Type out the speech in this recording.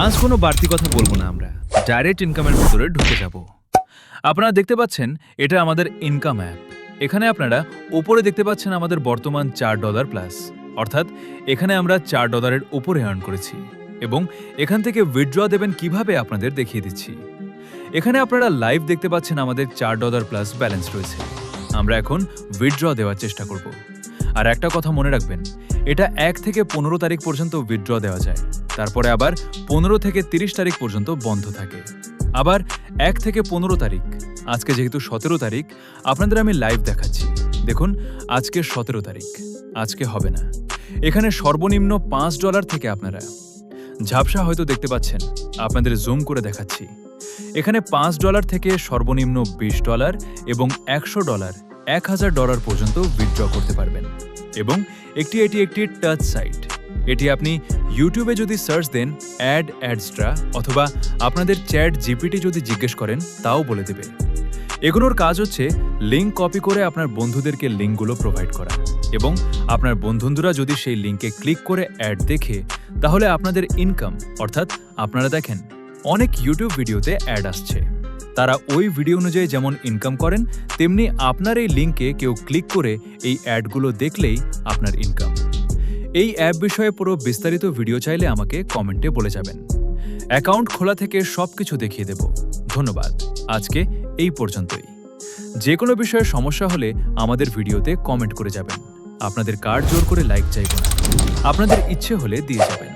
আজ কোনো বাড়তি কথা বলবো না, আমরা ডাইরেক্ট ইনকামের ভিতরে ঢুকে যাব। আপনারা দেখতে পাচ্ছেন এটা আমাদের ইনকাম অ্যাপ। এখানে আপনারা উপরে দেখতে পাচ্ছেন আমাদের বর্তমান $4 প্লাস, অর্থাৎ এখানে আমরা $4 উপরে আর্ন করেছি এবং এখান থেকে উইথড্র দেবেন কিভাবে আপনাদের দেখিয়ে দিচ্ছি। এখানে আপনারা লাইভ দেখতে পাচ্ছেন আমাদের $4 প্লাস ব্যালেন্স রয়েছে। আমরা এখন উইথড্র দেওয়ার চেষ্টা করব। আর একটা কথা মনে রাখবেন, এটা 1 থেকে 15 তারিখ পর্যন্ত উইথড্র দেওয়া যায়, তারপরে আবার 15 থেকে 30 তারিখ পর্যন্ত বন্ধ থাকে। আবার 1 থেকে 15 তারিখ, আজকে যেহেতু 17 তারিখ, আপনাদের আমি লাইভ দেখাচ্ছি। দেখুন আজকে 17 তারিখ, আজকে হবে না। এখানে সর্বনিম্ন $5 থেকে আপনারা ঝাপসা হয়তো দেখতে পাচ্ছেন, আপনাদের জুম করে দেখাচ্ছি। এখানে $5 থেকে সর্বনিম্ন $20 এবং $100, $1000 পর্যন্ত উইথড্র করতে পারবেন। এবং এটি একটি টাচ সাইট। এটি আপনি ইউটিউবে যদি সার্চ দেন অ্যাডস্ট্রা অথবা আপনাদের চ্যাট জিপিটি যদি জিজ্ঞেস করেন তাও বলে দেবে। এগুলোর কাজ হচ্ছে লিঙ্ক কপি করে আপনার বন্ধুদেরকে লিঙ্কগুলো প্রোভাইড করা, এবং আপনার বন্ধুরা যদি সেই লিঙ্কে ক্লিক করে অ্যাড দেখে তাহলে আপনাদের ইনকাম, অর্থাৎ আপনারা দেখেন অনেক ইউটিউব ভিডিওতে অ্যাড আসছে, তারা ওই ভিডিও অনুযায়ী যেমন ইনকাম করেন তেমনি আপনার এই লিঙ্কে কেউ ক্লিক করে এই অ্যাডগুলো দেখলেই আপনার ইনকাম। এই অ্যাপ বিষয়ে পুরো বিস্তারিত ভিডিও চাইলে আমাকে কমেন্টে বলে যাবেন। অ্যাকাউন্ট খোলা থেকে সবকিছু দেখিয়ে দেব। ধন্যবাদ, আজকে এই পর্যন্তই। যে কোনো বিষয়ে সমস্যা হলে আমাদের ভিডিওতে কমেন্ট করে যাবেন। আপনাদের কার্ড জোর করে লাইক চাইব না, আপনাদের ইচ্ছে হলে দিয়ে যাবেন।